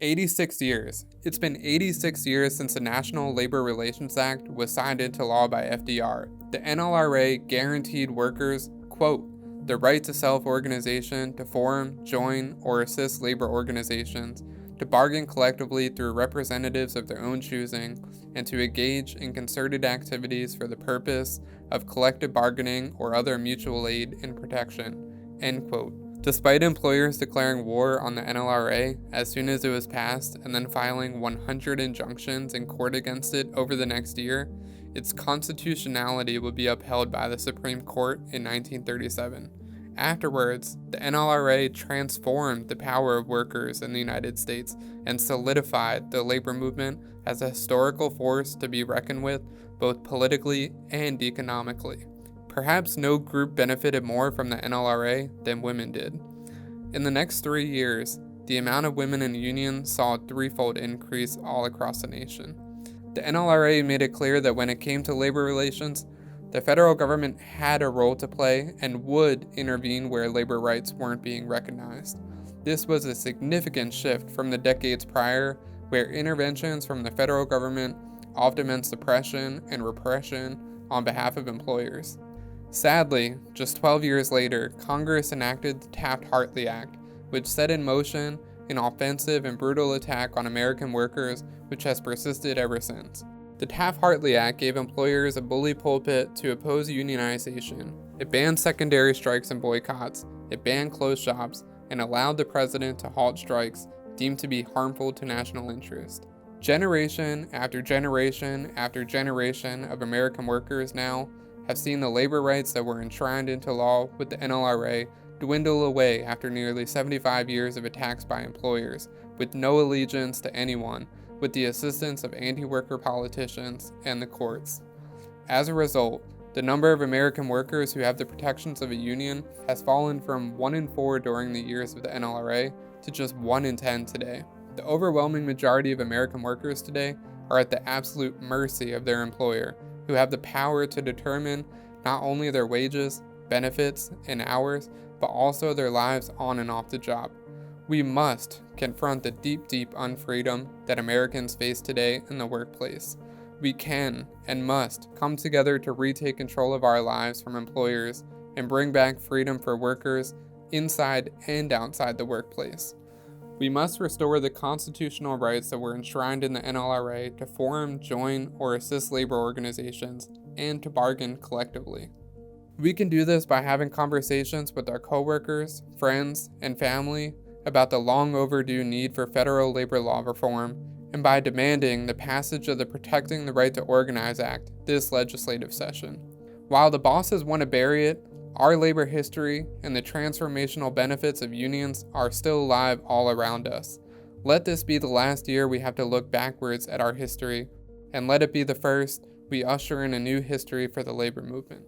86 years. It's been 86 years since the National Labor Relations Act was signed into law by FDR. The NLRA guaranteed workers, quote, the right to self-organization, to form, join, or assist labor organizations, to bargain collectively through representatives of their own choosing, and to engage in concerted activities for the purpose of collective bargaining or other mutual aid and protection, end quote. Despite employers declaring war on the NLRA as soon as it was passed and then filing 100 injunctions in court against it over the next year, its constitutionality would be upheld by the Supreme Court in 1937. Afterwards, the NLRA transformed the power of workers in the United States and solidified the labor movement as a historical force to be reckoned with both politically and economically. Perhaps no group benefited more from the NLRA than women did. In the next 3 years, the amount of women in unions saw a threefold increase all across the nation. The NLRA made it clear that when it came to labor relations, the federal government had a role to play and would intervene where labor rights weren't being recognized. This was a significant shift from the decades prior, where interventions from the federal government often meant suppression and repression on behalf of employers. Sadly, just 12 years later, Congress enacted the Taft-Hartley Act, which set in motion an offensive and brutal attack on American workers, which has persisted ever since. The Taft-Hartley Act gave employers a bully pulpit to oppose unionization. It banned secondary strikes and boycotts, it banned closed shops, and allowed the president to halt strikes deemed to be harmful to national interest. Generation after generation after generation of American workers now have seen the labor rights that were enshrined into law with the NLRA dwindle away after nearly 75 years of attacks by employers, with no allegiance to anyone, with the assistance of anti-worker politicians and the courts. As a result, the number of American workers who have the protections of a union has fallen from 1 in 4 during the years of the NLRA to just 1 in 10 today. The overwhelming majority of American workers today are at the absolute mercy of their employer, who have the power to determine not only their wages, benefits, and hours, but also their lives on and off the job. We must confront the deep unfreedom that Americans face today in the workplace. We can and must come together to retake control of our lives from employers and bring back freedom for workers inside and outside the workplace. We must restore the constitutional rights that were enshrined in the NLRA to form, join, or assist labor organizations and to bargain collectively. We can do this by having conversations with our coworkers, friends, and family about the long overdue need for federal labor law reform, and by demanding the passage of the Protecting the Right to Organize Act this legislative session. While the bosses want to bury it, our labor history and the transformational benefits of unions are still alive all around us. Let this be the last year we have to look backwards at our history, and let it be the first we usher in a new history for the labor movement.